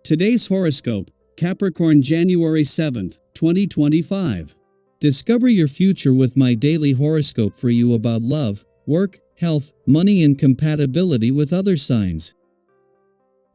Today's horoscope, Capricorn January 7th, 2025. Discover your future with my daily horoscope for you about love, work, health, money and compatibility with other signs.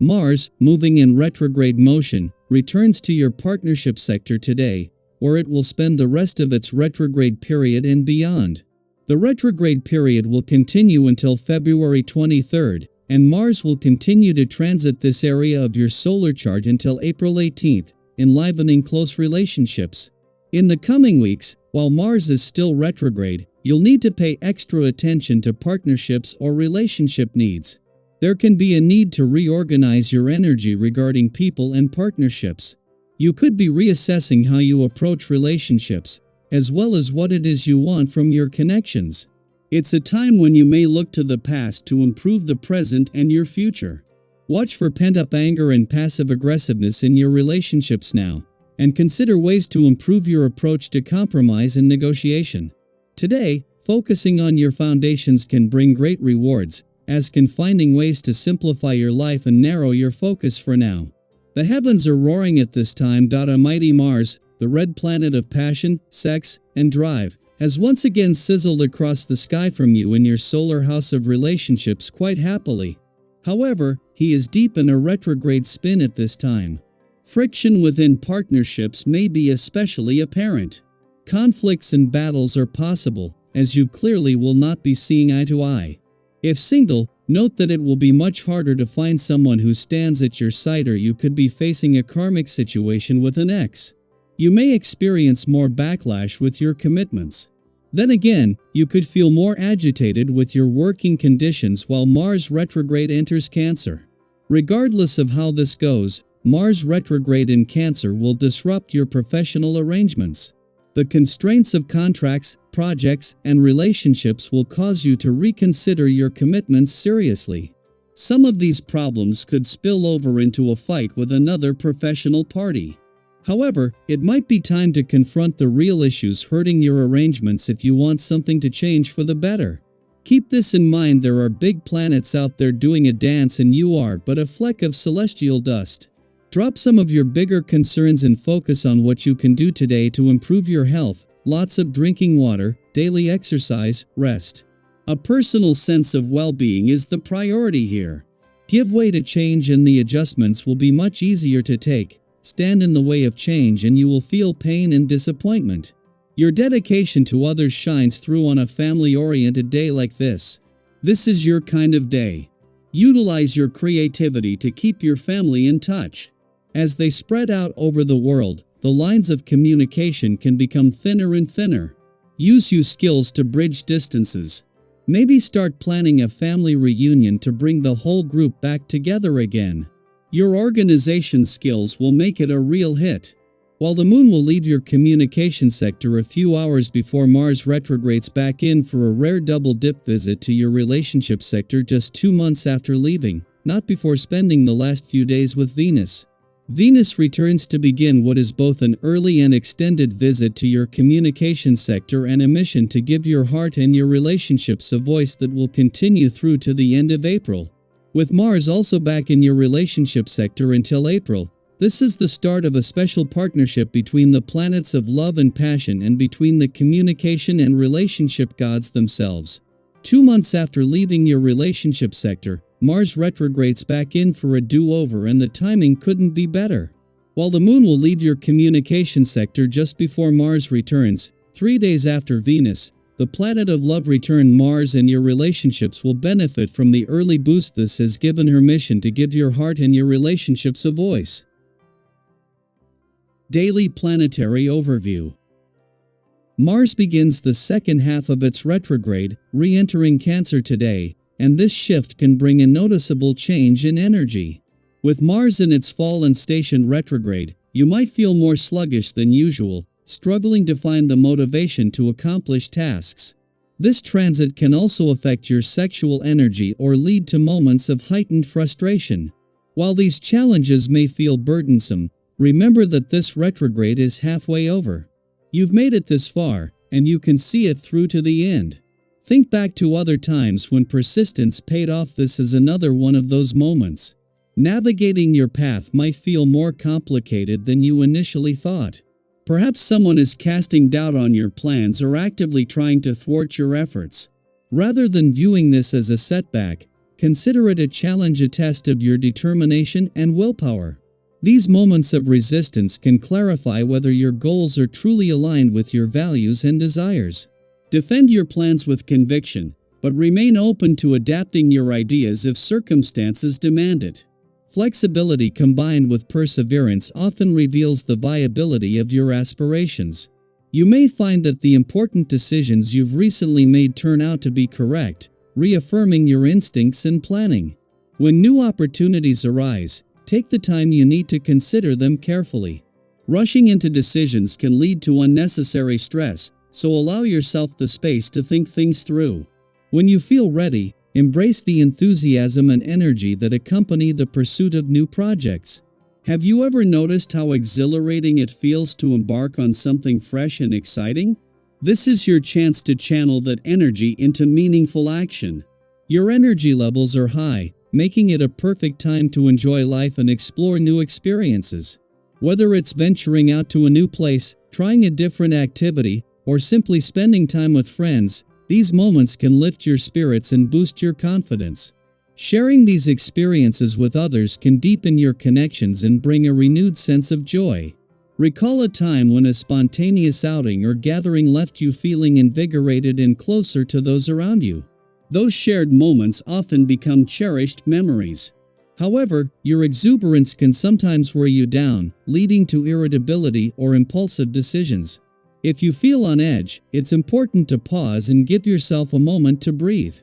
Mars, moving in retrograde motion, returns to your partnership sector today, where it will spend the rest of its retrograde period and beyond. The retrograde period will continue until February 23rd, and Mars will continue to transit this area of your solar chart until April 18th, enlivening close relationships. In the coming weeks, while Mars is still retrograde, you'll need to pay extra attention to partnerships or relationship needs. There can be a need to reorganize your energy regarding people and partnerships. You could be reassessing how you approach relationships, as well as what it is you want from your connections. It's a time when you may look to the past to improve the present and your future. Watch for pent-up anger and passive aggressiveness in your relationships now, and consider ways to improve your approach to compromise and negotiation. Today, focusing on your foundations can bring great rewards, as can finding ways to simplify your life and narrow your focus for now. The heavens are roaring at this time. A mighty Mars, the red planet of passion, sex, and drive, has once again sizzled across the sky from you in your solar house of relationships quite happily. However, he is deep in a retrograde spin at this time. Friction within partnerships may be especially apparent. Conflicts and battles are possible, as you clearly will not be seeing eye to eye. If single, note that it will be much harder to find someone who stands at your side, or you could be facing a karmic situation with an ex. You may experience more backlash with your commitments. Then again, you could feel more agitated with your working conditions while Mars retrograde enters Cancer. Regardless of how this goes, Mars retrograde in Cancer will disrupt your professional arrangements. The constraints of contracts, projects, and relationships will cause you to reconsider your commitments seriously. Some of these problems could spill over into a fight with another professional party. However, it might be time to confront the real issues hurting your arrangements if you want something to change for the better. Keep this in mind: there are big planets out there doing a dance and you are but a fleck of celestial dust. Drop some of your bigger concerns and focus on what you can do today to improve your health. Lots of drinking water, daily exercise, rest. A personal sense of well-being is the priority here. Give way to change and the adjustments will be much easier to take. Stand in the way of change and you will feel pain and disappointment. Your dedication to others shines through on a family-oriented day like this. This is your kind of day. Utilize your creativity to keep your family in touch. As they spread out over the world, the lines of communication can become thinner and thinner. Use your skills to bridge distances. Maybe start planning a family reunion to bring the whole group back together again. Your organization skills will make it a real hit. While the moon will leave your communication sector a few hours before Mars retrogrades back in for a rare double dip visit to your relationship sector just 2 months after leaving, not before spending the last few days with Venus. Venus returns to begin what is both an early and extended visit to your communication sector and a mission to give your heart and your relationships a voice that will continue through to the end of April. With Mars also back in your relationship sector until April, this is the start of a special partnership between the planets of love and passion and between the communication and relationship gods themselves. 2 months after leaving your relationship sector, Mars retrogrades back in for a do-over and the timing couldn't be better. While the moon will leave your communication sector just before Mars returns, 3 days after Venus, the planet of love return, Mars and your relationships will benefit from the early boost this has given her mission to give your heart and your relationships a voice. Daily Planetary Overview. Mars begins the second half of its retrograde, re-entering Cancer today, and this shift can bring a noticeable change in energy. With Mars in its fallen station retrograde, you might feel more sluggish than usual, struggling to find the motivation to accomplish tasks. This transit can also affect your sexual energy or lead to moments of heightened frustration. While these challenges may feel burdensome, remember that this retrograde is halfway over. You've made it this far, and you can see it through to the end. Think back to other times when persistence paid off. This is another one of those moments. Navigating your path might feel more complicated than you initially thought. Perhaps someone is casting doubt on your plans or actively trying to thwart your efforts. Rather than viewing this as a setback, consider it a challenge, a test of your determination and willpower. These moments of resistance can clarify whether your goals are truly aligned with your values and desires. Defend your plans with conviction, but remain open to adapting your ideas if circumstances demand it. Flexibility combined with perseverance often reveals the viability of your aspirations. You may find that the important decisions you've recently made turn out to be correct, reaffirming your instincts and planning. When new opportunities arise, take the time you need to consider them carefully. Rushing into decisions can lead to unnecessary stress, so allow yourself the space to think things through. When you feel ready, embrace the enthusiasm and energy that accompany the pursuit of new projects. Have you ever noticed how exhilarating it feels to embark on something fresh and exciting? This is your chance to channel that energy into meaningful action. Your energy levels are high, making it a perfect time to enjoy life and explore new experiences. Whether it's venturing out to a new place, trying a different activity, or simply spending time with friends, these moments can lift your spirits and boost your confidence. Sharing these experiences with others can deepen your connections and bring a renewed sense of joy. Recall a time when a spontaneous outing or gathering left you feeling invigorated and closer to those around you. Those shared moments often become cherished memories. However, your exuberance can sometimes wear you down, leading to irritability or impulsive decisions. If you feel on edge, it's important to pause and give yourself a moment to breathe.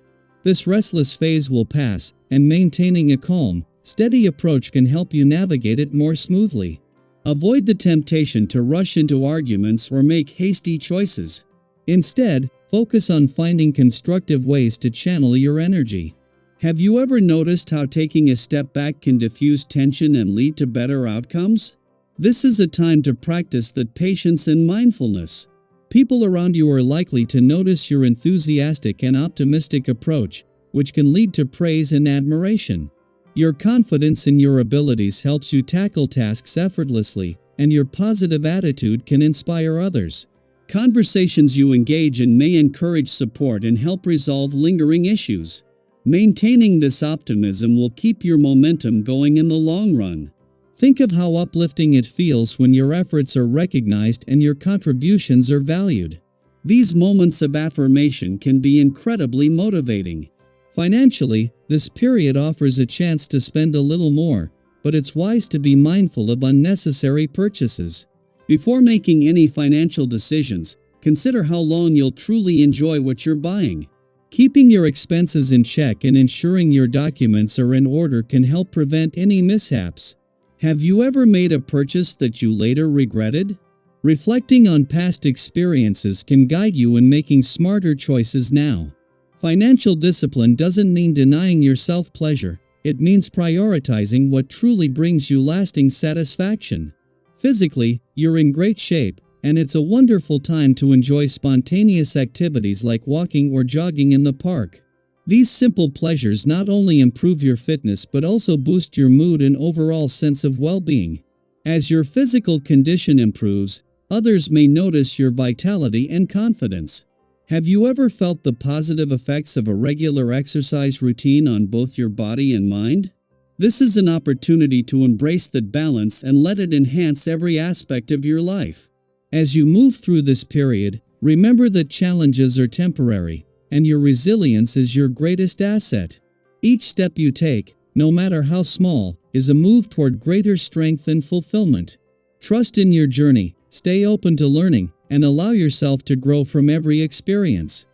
This restless phase will pass, and maintaining a calm, steady approach can help you navigate it more smoothly. Avoid the temptation to rush into arguments or make hasty choices. Instead, focus on finding constructive ways to channel your energy. Have you ever noticed how taking a step back can diffuse tension and lead to better outcomes? This is a time to practice that patience and mindfulness. People around you are likely to notice your enthusiastic and optimistic approach, which can lead to praise and admiration. Your confidence in your abilities helps you tackle tasks effortlessly, and your positive attitude can inspire others. Conversations you engage in may encourage support and help resolve lingering issues. Maintaining this optimism will keep your momentum going in the long run. Think of how uplifting it feels when your efforts are recognized and your contributions are valued. These moments of affirmation can be incredibly motivating. Financially, this period offers a chance to spend a little more, but it's wise to be mindful of unnecessary purchases. Before making any financial decisions, consider how long you'll truly enjoy what you're buying. Keeping your expenses in check and ensuring your documents are in order can help prevent any mishaps. Have you ever made a purchase that you later regretted? Reflecting on past experiences can guide you in making smarter choices now. Financial discipline doesn't mean denying yourself pleasure, it means prioritizing what truly brings you lasting satisfaction. Physically, you're in great shape, and it's a wonderful time to enjoy spontaneous activities like walking or jogging in the park. These simple pleasures not only improve your fitness but also boost your mood and overall sense of well-being. As your physical condition improves, others may notice your vitality and confidence. Have you ever felt the positive effects of a regular exercise routine on both your body and mind? This is an opportunity to embrace that balance and let it enhance every aspect of your life. As you move through this period, remember that challenges are temporary, and your resilience is your greatest asset. Each step you take, no matter how small, is a move toward greater strength and fulfillment. Trust in your journey, stay open to learning, and allow yourself to grow from every experience.